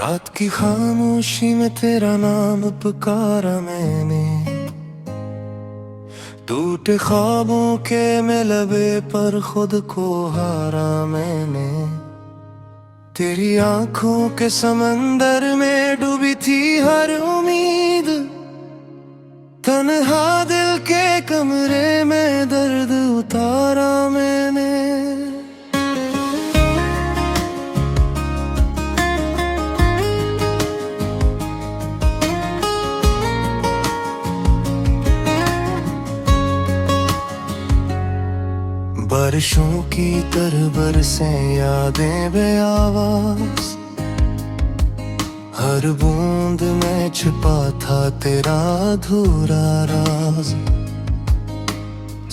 रात की खामोशी में तेरा नाम पुकारा मैंने, टूटे ख्वाबों के में लबे पर खुद को हारा मैंने। तेरी आंखों के समंदर में डूबी थी हर उम्मीद, तन्हा दिल के कमरे में दर्द उतारा मैंने। बारिशों की तरह बरसे यादें बेआवाज, हर बूंद में छिपा था तेरा अधूरा राज।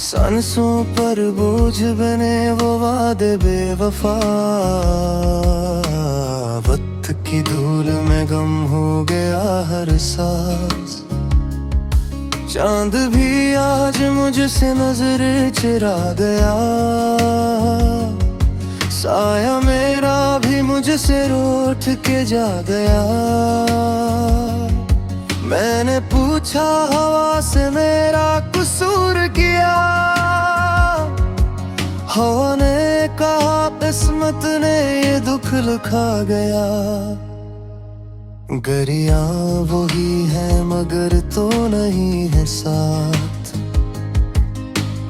सांसों पर बोझ बने वो वादे बेवफा, वक्त की धूल में गम हो गया हर सांस। चांद भी आज मुझसे नजर चुरा गया, साया मेरा भी मुझसे रूठ के जा गया। मैंने पूछा हवा से मेरा कसूर किया, हवा ने कहा किस्मत ने ये दुख लिखा गया। गरिया वही है मगर तो नहीं है साथ,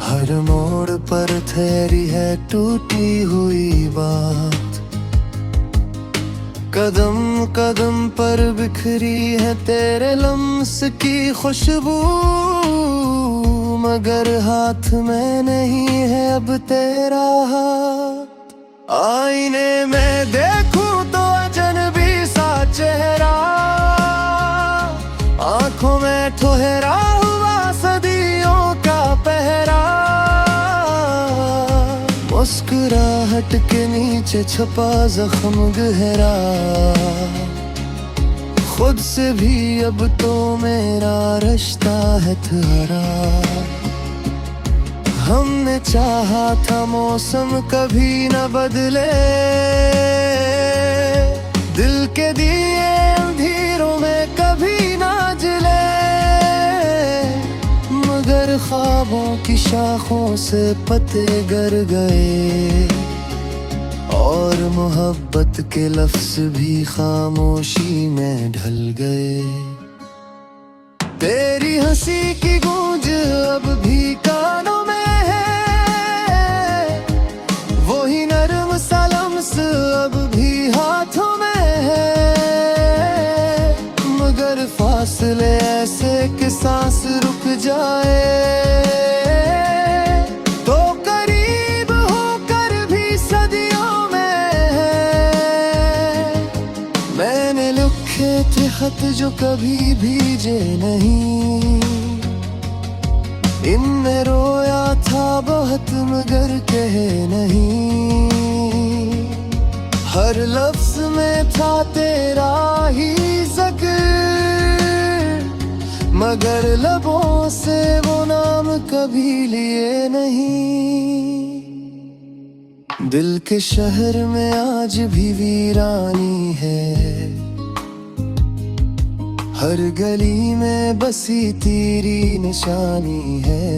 हर मोड़ पर ठहरी है टूटी हुई बात। कदम कदम पर बिखरी है तेरे लम्स की खुशबू, मगर हाथ में नहीं है अब तेरा हाथ। आईने में देखूं तो अजनबी सा चेहरा, आंखों में ठोहरा हुआ सदियों का पहरा। मुस्कुराहट के नीचे छुपा जख्म गहरा, खुद से भी अब तो मेरा रिश्ता है तुम्हारा। हमने चाहा था मौसम कभी न बदले, दिल के दिए अंधेरों में कभी ना जले। मगर ख्वाबों की शाखों से पत्ते गिर गए, और मोहब्बत के लफ्ज भी खामोशी में ढल गए। तेरी हंसी की गूंज अब भी कानों में है, वही नरम सा लम्स अब भी हाथों में है। मगर फासले ऐसे कि सांस रुक जाए, तो करीब होकर भी सदियों में है। मैंने लिखे थे खत जो कभी भीजे नहीं, इनमें रोया था बहुत मगर कहे नहीं। हर लफ्ज में था तेरा ही ज़िक्र, मगर लबों से वो नाम कभी लिए नहीं। दिल के शहर में आज भी वीरानी है, हर गली में बसी तेरी निशानी है।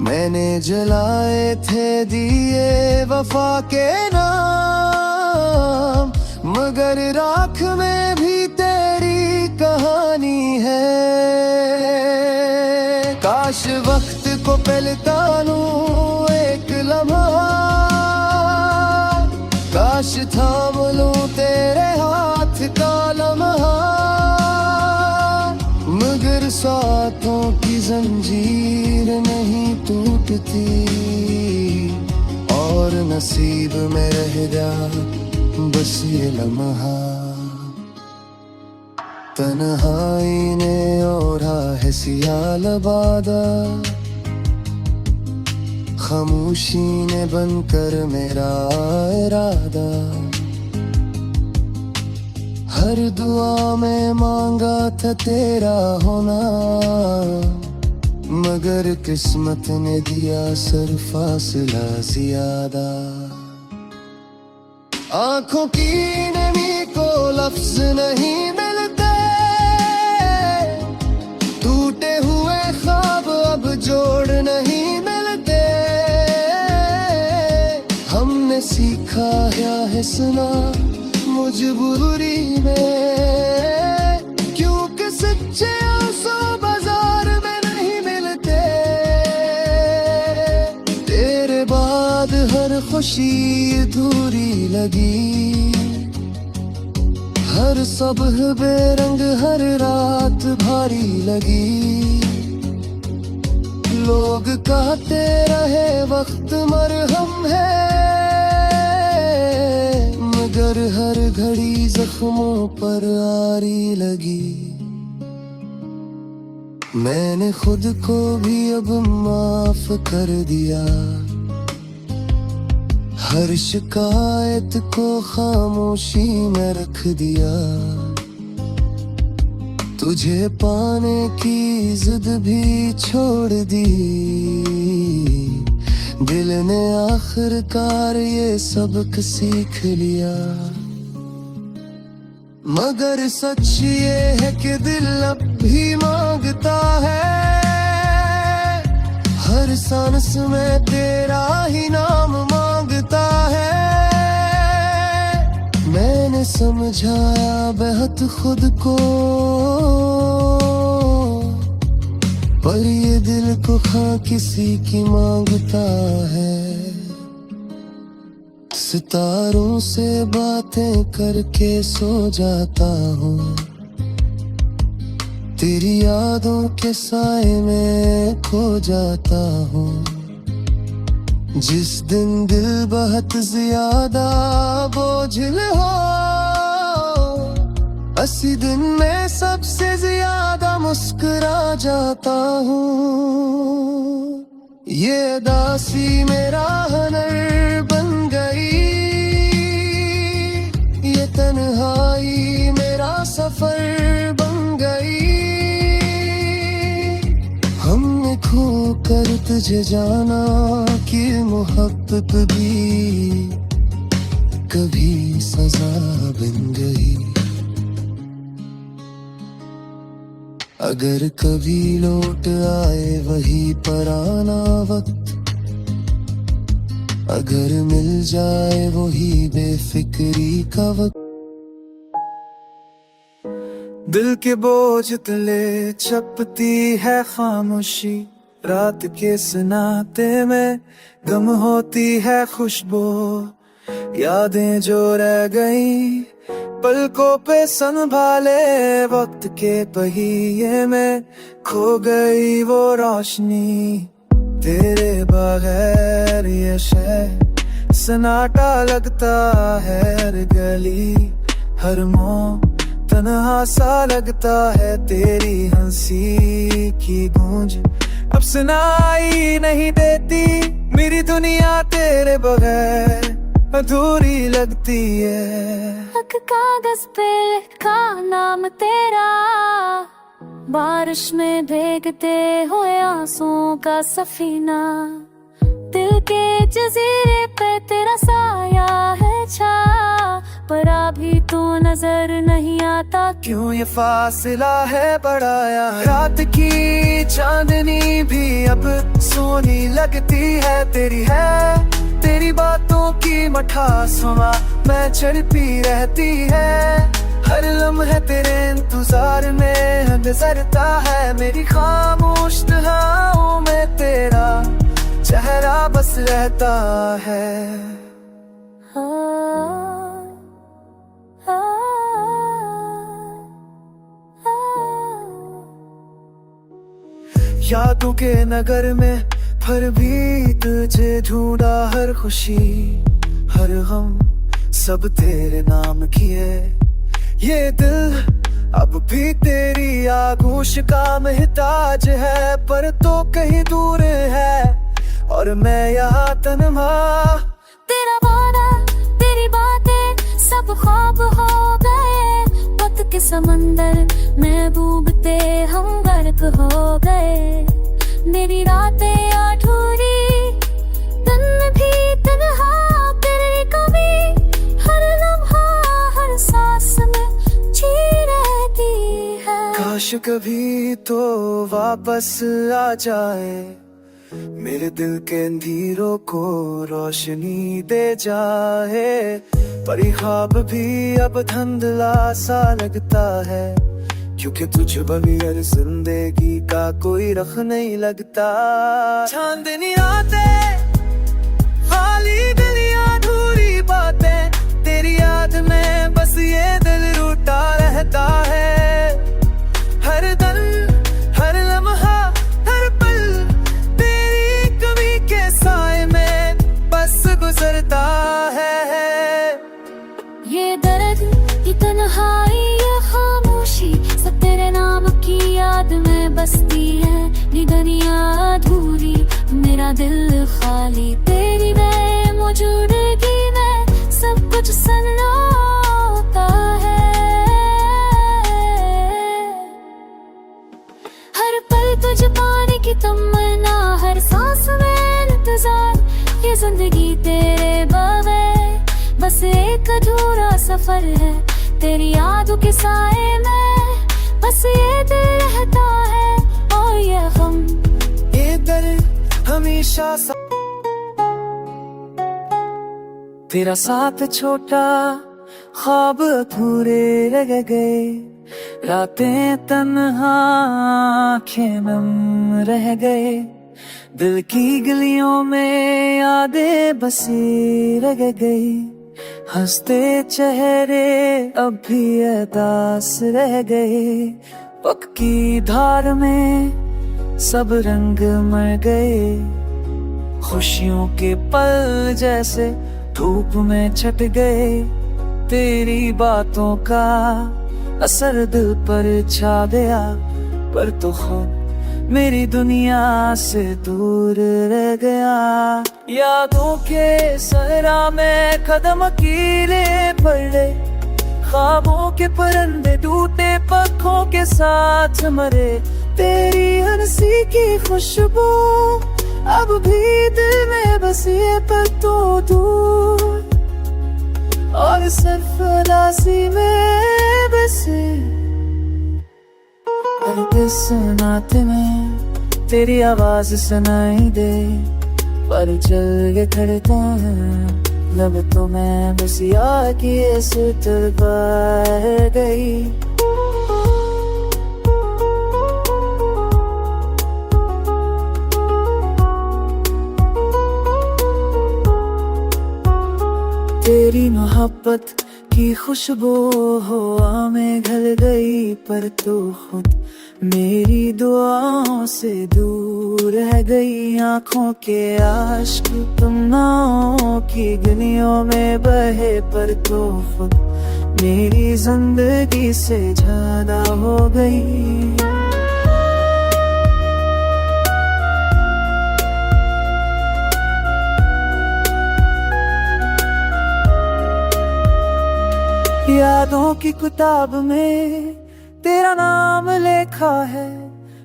मैंने जलाए थे दिए वफा के नाम, मगर राख में भी तेरी कहानी है। काश वक्त को पलटा लूं एक लम्हा, काश थाम लूं तेरे हाथ का लम्हा। मगर साथों की जंजीर नहीं टूटती, और नसीब में रह गया बस ये लम्हा। तन्हाई ने ओढ़ा है सियाल बादा, खामोशी ने बनकर मेरा इरादा। हर दुआ में मांगा था तेरा होना, मगर किस्मत ने दिया सिर्फ फासला ज्यादा। आंखों की नमी लफ्ज नहीं मिलते, टूटे हुए ख्वाब अब जोड़ नहीं मिलते। हमने सीखा है सुना मजबूरी में, क्योंकि सच्चे आंसू बाजार में नहीं मिलते। तेरे बाद हर खुशी अधूरी लगी, हर सुबह बेरंग हर रात भारी लगी। लोग कहते रहे वक्त मरहम है, मगर हर घड़ी जख्मों पर आरी लगी। मैंने खुद को भी अब माफ कर दिया, हर शिकायत को खामोशी में रख दिया। तुझे पाने की जिद भी छोड़ दी, दिल ने आखिरकार ये सबक सीख लिया। मगर सच ये है कि दिल अब भी मांगता है, हर सांस में तेरा ही नाम मांगता है। मैंने समझाया बेहद खुद को, पर ये दिल को हाँ किसी की मांगता है। सितारों से बातें करके सो जाता हूँ, तेरी यादों के साए में खो जाता हूँ। जिस दिन दिल बहुत ज्यादा बोझिल हो, उसी दिन मैं सबसे ज्यादा मुस्कुरा जाता हूँ। ये दासी मेरा हुनर बन गई, ये तन्हाई मेरा सफर बन गई। हमने खो कर तुझे जाना कि मोहब्बत भी कभी सजा बन गई। अगर कभी लौट आए वही पुराना वक्त, अगर मिल जाए वही बेफिक्री का वक्त। दिल के बोझ तले छपती है खामोशी, रात के सन्नाटे में गम होती है खुशबू। यादें जो रह गई पलकों पे संभाले वक्त के पहिए में, खो गई वो रोशनी। तेरे बगैर ये शहर सन्नाटा लगता है, हर गली हर मोड़ तन्हा सा लगता है। तेरी हंसी की गूंज अब सुनाई नहीं देती, मेरी दुनिया तेरे बगैर अधूरी लगती है। एक कागज पे लिखा नाम तेरा, बारिश में भीगते हुए आंसुओं का सफीना। दिल के जजीरे पे तेरा साया है छा, पर अभी तू नजर नहीं आता। क्यों ये फासला है बढ़ाया, रात की चांदनी भी अब सोनी लगती है। तेरी बातों की मठासवा मैं चढ़ती रहती है। हर लम्हे तेरे इंतजार में गुजरता है, मेरी खामोश तन्हाइयों में तेरा चेहरा बस रहता है। यादों के नगर में फिर भी तुझे ढूंढा, हर खुशी हर गम सब तेरे नाम किए। ये दिल अब भी तेरी आगोश का महताज है, पर तो कहीं दूर है और मैं यहाँ तन्हा। तेरा वादा तेरी बातें सब ख्वाब हो गए, वक्त के समंदर में डूबते हम गर्क हो गए। मेरी रातें अधूरी, दिन भी तन्हा, तेरी कमी हर लम्हा हर सांस में काश कभी तो वापस आ जाए, मेरे दिल के अंधेरों को रोशनी दे जाए। पर ये ख्वाब भी अब धुंधला सा लगता है, क्योंकि तुझ बगैर जिंदगी का कोई रख नहीं लगता। चांदनी रातें, खाली गलियां, अधूरी बातें, तेरी याद में बस ये दिल रूठा रहता है। हर दिन, हर लम्हा, हर पल तेरी कमी के साए में बस गुजरता है। ये दर्द, ये तन्हाई, ये खामोशी, सब तेरे नाम की याद में बसती है। ये दुनिया अधूरी, मेरा दिल खाली, तेरी गए मौजूदगी में सब कुछ सन्नाटा है। हर पल तुझ पाने की तमन्ना, हर सांस में इंतजार, ये जिंदगी तेरे बगैर बस एक अधूरा सफर है। तेरी यादों के साए में बस ये दिल रहता है, और ये गम, ये दर्द हमेशा तेरा साथ छोटा, ख्वाब अधूरे रह गए, रातें तन्हा, आँखें नम रह गए। दिल की गलियों में यादें बसी रह गई, हंसते चेहरे अब भी उदास रह गए। पक्की धार में सब रंग मर गए, खुशियों के पल जैसे धूप में छट गए। तेरी बातों का असर दिल पर छा गया, पर तो खुद मेरी दुनिया से दूर रह गया। यादों के सहरा में कदम अकेले पड़े, ख्वाबों के परंदे टूटे पखों के साथ मरे। तेरी हंसी की खुशबू अब भी दिल में बसी है, पर तो दूर, और सिर्फ उदासी में बसे। इस नाते में तेरी आवाज सुनाई दे, पर चल के खड़ता है लब तो मैं बस याद किए सुत बह गई। तेरी मोहब्बत की खुशबू हवा में घल गई, पर तू खुद मेरी दुआओं से दूर रह गई। आँखों के आश्क तुमनाओं की गलियों में बहे, पर तू खुद मेरी जिंदगी से ज्यादा हो गई। यादों की किताब में तेरा नाम लिखा है,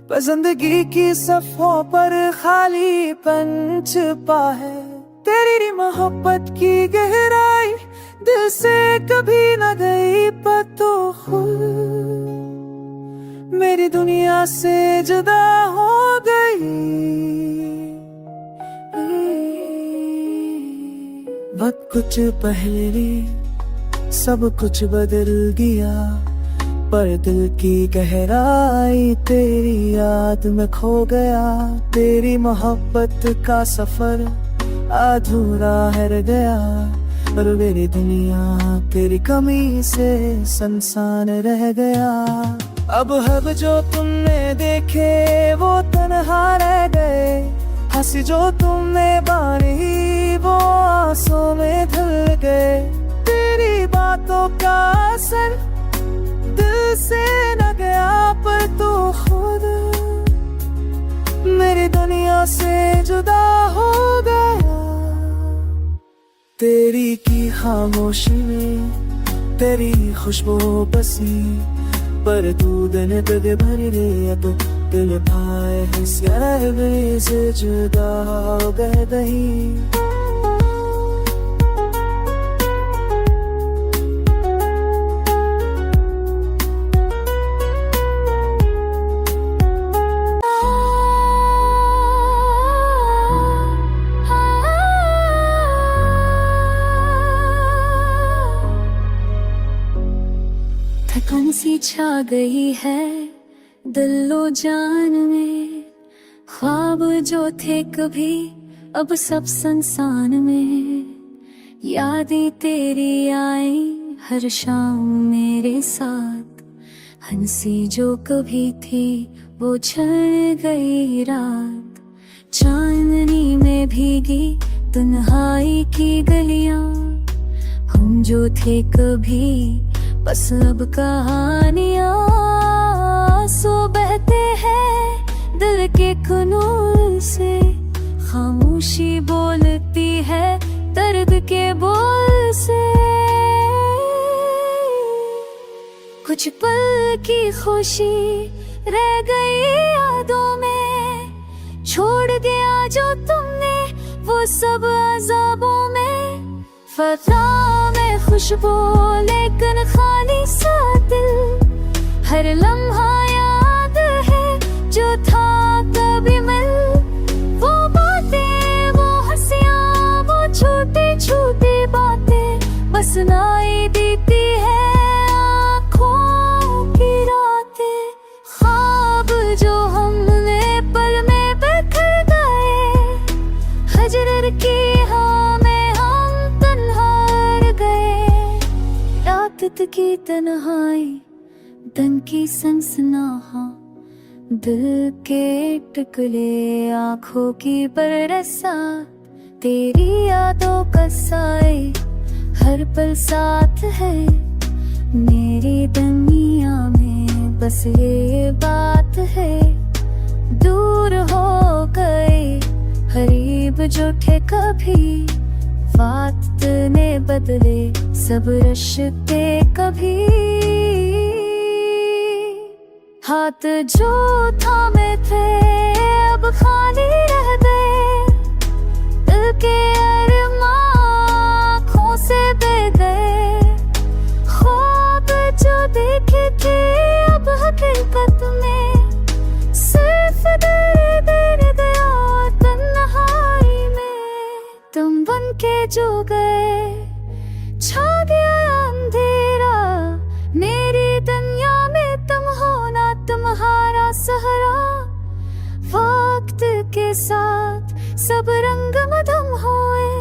पर जिंदगी की सफ़ों पर खालीपन छिपा है। तेरी मोहब्बत की गहराई दिल से कभी न गई, पर तो खुद मेरी दुनिया से जुदा हो गई। वक्त कुछ पहले सब कुछ बदल गया, पर दिल की गहराई तेरी याद में खो गया। तेरी मोहब्बत का सफर अधूरा रह गया, पर मेरी दुनिया तेरी कमी से सुनसान रह गया। अब हब जो तुमने देखे वो तन्हा रह गए, हंसी जो तुमने बानी वो आंसू में धुल गए। तेरी बातों का असर दिल से न गया, पर तू खुद मेरी दुनिया से जुदा हो गया। तेरी की खामोशी में तेरी खुशबू बसी, पर तू दिन तक भर गया तो दिल भाई हिस्से से जुदा हो गई। गई है दिलो जान में। ख्वाब जो थे कभी अब सब संसान में, यादें तेरी आई हर शाम मेरे साथ। हंसी जो कभी थी वो झड़ गई रात, चांदनी में भीगी तन्हाई की गलियां। हम जो थे कभी बस अब कहानियां, आंसू बहते हैं दिल के कुनूल से। खामोशी बोलती है दर्द के बोल से। कुछ पल की खुशी रह गई यादों में, छोड़ दिया जो तुमने वो सब अज़ाबों में। फजा में खुशबू लेकिन खाली सा दिल, हर लम्हा याद है जो था कभी मिल। वो बातें वो हंसियां वो छोटी छोटी बातें बस सुनाई देती है आँखों की रातें। ख्वाब जो हमने पल में बिखर गए, हजर की हाँ में हम तन्हा रह गए। रात की तन्हाई दिन की सनसनाहा, दिल के टुकड़े आँखों की बरसात। तेरी यादों का साए हर पल साथ है, मेरी दुनिया में बस ये बात है। दूर हो गए करीब जो थे कभी, वक्त ने बदले सब रिश्ते कभी। हाथ जो थामे थे अब खाली रह गए, दिल के अरमां आँखों से बह गए। ख्वाब जो देखे थे अब हकीकत में, सिर्फ दर्द रह गया तन्हाई में। तुम बन के जो गए छा गया अंधेरा, मेरी दुनिया में तुम होना तुम्हारा सहारा। वक्त के साथ सब रंग मधम हुए,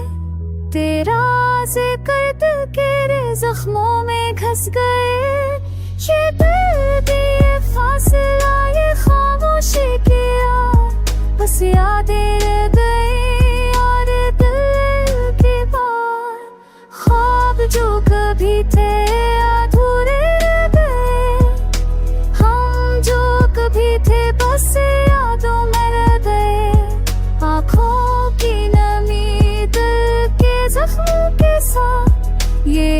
तेरा जिक्र दिल के जख्मों में घस गए। ये दर्द ये फासला ये खामोशी किया, बस यादें रह गई और दिल के पार। ख्वाब जो कभी थे अधूरे रह गए, हम जो कभी थे बस यादों में रह गए। आँखों की नमी दिल के जख्मों के साथ, ये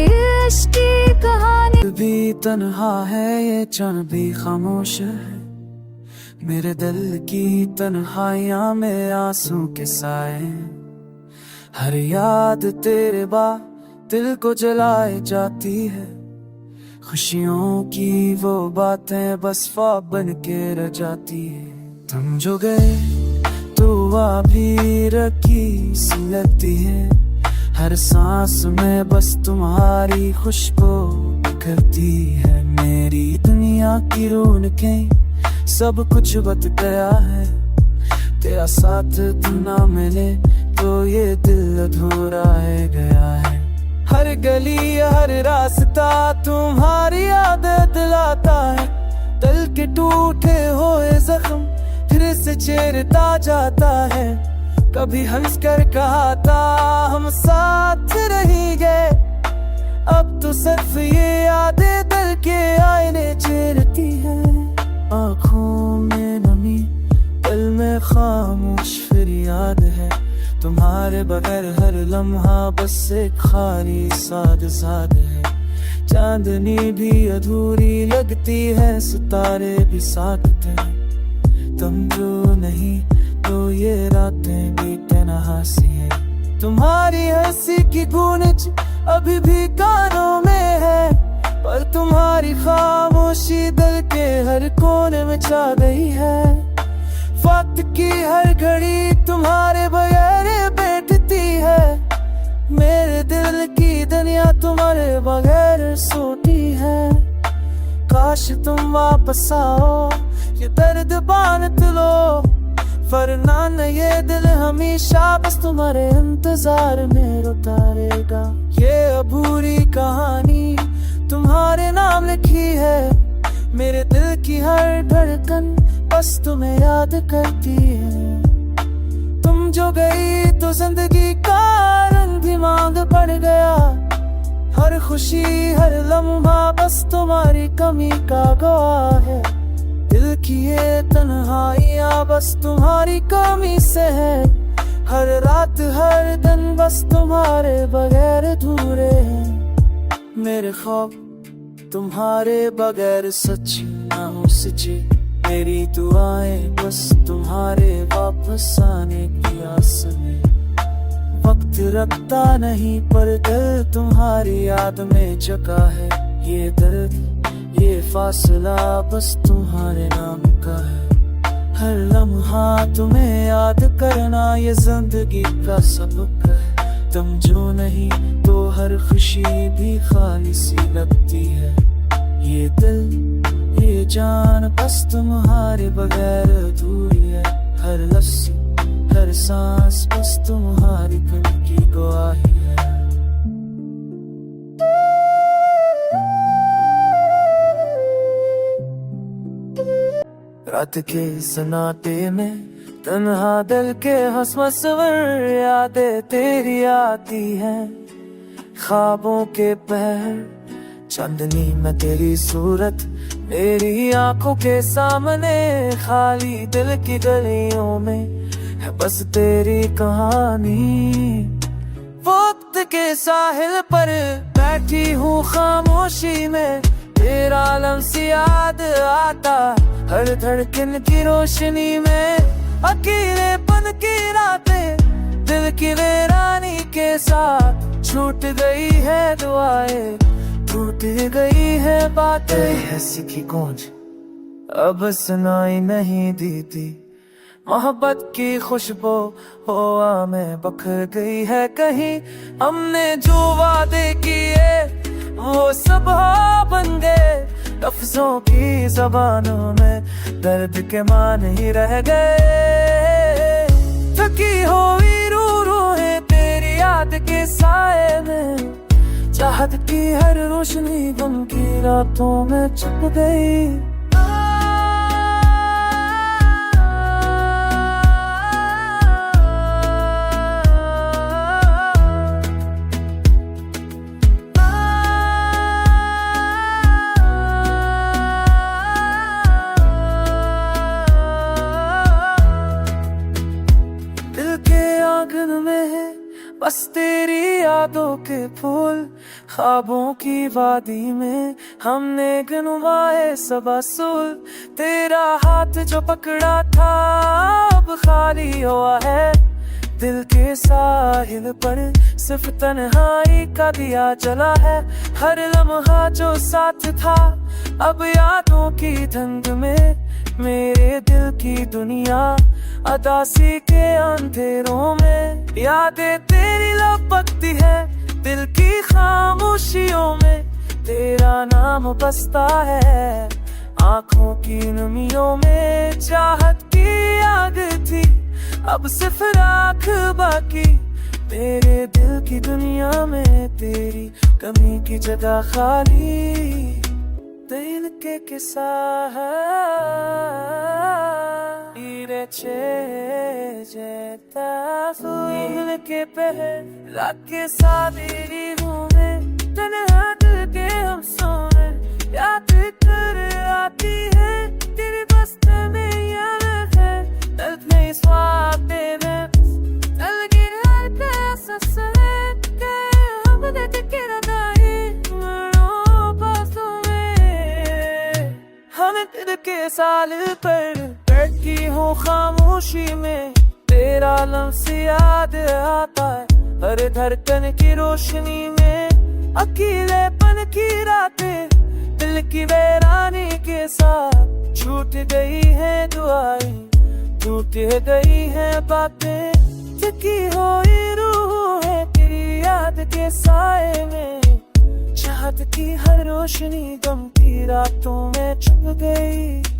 इश्क की कहानी। दिल भी तन्हा है ये क्षण भी खामोश है, मेरे दिल की तन्हाइयां में आंसू के साए। हर याद तेरे बाद दिल को जलाए जाती है, खुशियों की वो बातें बस ख्वाब बन के रह जाती है। तुम जो गए तो भी रखी सी लगती है, हर सांस में बस तुम्हारी खुशबू बिखरती है। मेरी दुनिया की रौनकें सब कुछ बच गया है, तेरा साथ तू ना मिले तो ये दिल अधूरा रह गया है। हर गली हर रास्ता तुम्हारी याद दिलाता है, दिल के टूटे हुए जख्म फिर से चेरता जाता है। कभी हंस कर कहा था हम साथ रहेंगे, अब तो सिर्फ ये यादें दिल के आईने चेरती है। आँखों में नमी दिल में खामोश फिर याद है, तुम्हारे बगैर हर लम्हा बस एक खाली साद साद है। चांदनी भी अधूरी लगती है, सितारे भी साथ थे, तुम जो नहीं तो ये रातें भी तन्हासी है। तुम्हारी हंसी की गूंज अभी भी कानों में है, पर तुम्हारी खामोशी दिल के हर कोने में छा गई है। वक्त की हर घड़ी तुम्हारे बगैर बैठती है, मेरे दिल की दुनिया तुम्हारे बगैर सोती है। काश तुम वापस आओ, ये दर्द बांट लो, वरना न ये दिल हमेशा बस तुम्हारे इंतजार में रोता रहेगा। ये अधूरी कहानी तुम्हारे नाम लिखी है, मेरे दिल की हर धड़कन बस तुम्हें याद करती है। तुम जो गई तो जिंदगी का रंग भी मांग पड़ गया, हर खुशी हर लम्हा बस तुम्हारी कमी का गवाह है। दिल की ये तन्हाइयाँ बस तुम्हारी कमी से है, हर रात हर दिन बस तुम्हारे बगैर अधूरे हैं। मेरे ख्वाब तुम्हारे बगैर सच ना हो सचे, मेरी दुआएं बस तुम्हारे वापस आने की आस में। वक्त रखता नहीं पर दिल तुम्हारी याद में जगा है, ये दर्द ये फासला बस तुम्हारे नाम का है। हर लम्हा तुम्हें याद करना ये जिंदगी का सबक है। तुम जो नहीं तो हर खुशी भी खाली सी लगती है। ये दिल ये जान बस तुम्हारे बगैर अधूरी है, हर लफ्ज़ हर सांस बस तुम्हारी प्रेम की गवाही है। रात के सन्नाटे में तन्हा दिल के हंसमस्वर यादें तेरी आती हैं। ख्वाबों के पहर चांदनी में तेरी सूरत मेरी आंखों के सामने, खाली दिल की गलियों में है बस तेरी कहानी। वक्त के साहिल पर बैठी हूँ खामोशी में, तेरा लम्स याद आता हर धड़कन की रोशनी में। अकेलेपन की रातें दिल की वीरानी के साथ, छूट गई है दुआएं टूट गई है बातें। ऐसी की गूंज अब सुनाई नहीं देती, मोहब्बत की खुशबू हवा में बखर गई है कहीं। हमने जो वादे किए वो सब बन गए, लफ्जों की ज़बानों में दर्द के मान ही रह गए। थकी हुई रूहें तेरी याद के साए में, चाहत की हर रोशनी गम की रातों में छुप गई। आंगन में है बस तेरी यादों के फूल, ख्वाबों की वादी में हमने गिनवाए सब असूल। तेरा हाथ जो पकड़ा था अब खाली हुआ है, दिल के साहिल पर सिर्फ तन्हाई का दिया जला है। हर लम्हा जो साथ था अब यादों की धुंध में, मेरे दिल की दुनिया अदासी के अंधेरों में। यादें तेरी लपकती है दिल की खामोशियों में, तेरा नाम बसता है आंखों की नमियों में। चाहत की आग थी अब सिर्फ राख बाकी, मेरे दिल की दुनिया में तेरी कमी की जगह खाली। दिल के किस्सा दिल के पहर लाके सादरी हूँ मैं, तन्हा दिल के हम सोने याद कर आती है तेरी बस्ते में याद है। दर्द में स्वाद देने दल की हर प्यास है के हम देते के रदाई मरो पासों में। हमें दिल के साल पर बैठी हूँ खामोशी में, तेरा लम्स याद आता है हर धड़कन की रोशनी में। अकेलेपन की रातें दिल की वीरानी के साथ, छूट गई है दुआएं टूट गई है बातें। थकी हुई रूह है तेरी याद के साए में, चाहत रात की हर रोशनी गम की रातों में छुप गई।